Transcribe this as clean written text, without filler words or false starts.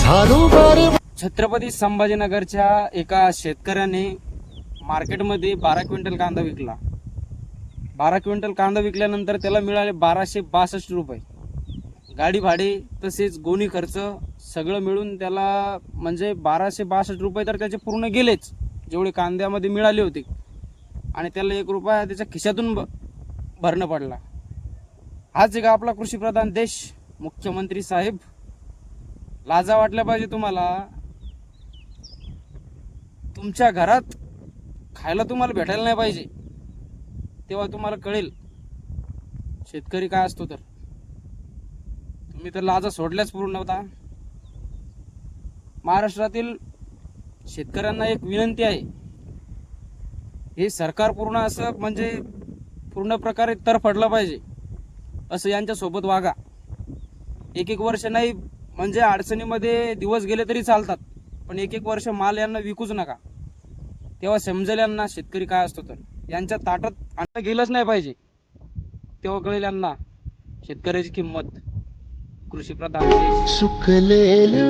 छत्रपती संभाजीनगरच्या एका शेतकऱ्याने मार्केटमध्ये 12 क्विंटल कांदा विकला. 12 क्विंटल कांदा विकल्यानंतर त्याला मिळाले 1262 रुपये. गाडी भाडे तसेच गोणी खर्च सगळं मिळून त्याला म्हणजे 1262 रुपये तर त्याचे पूर्ण गेलेच, जेवढे कांद्यामध्ये मिळाले होते. आणि त्याला 1 रुपया त्याच्या खिशातून भरणं पडला. हाच का आपला कृषीप्रधान देश? मुख्यमंत्री साहेब, लाजा वाटल्या पाहिजे तुम्हाला. तुमच्या घरात खायला तुम्हाला भेटायला नाही पाहिजे, तेव्हा तुम्हाला कळेल शेतकरी काय असतो. तर तुम्ही तर लाजा सोडल्याच पूर्ण होता. महाराष्ट्रातील शेतकऱ्यांना एक विनंती आहे, हे सरकार पूर्ण असं म्हणजे पूर्ण प्रकारे तरफडलं पाहिजे, असं यांच्यासोबत वागा. एक वर्ष नाही म्हणजे अडचणीमध्ये दिवस गेले तरी चालतात, पण 1 वर्ष माल यांना विकूच नका. तेव्हा समजेल यांना शेतकरी काय असतो. तर यांच्या ताटात अन्न गेलंच नाही पाहिजे, तेव्हा कळेल यांना शेतकऱ्याची किंमत. कृषीप्रधान सुकलेल्या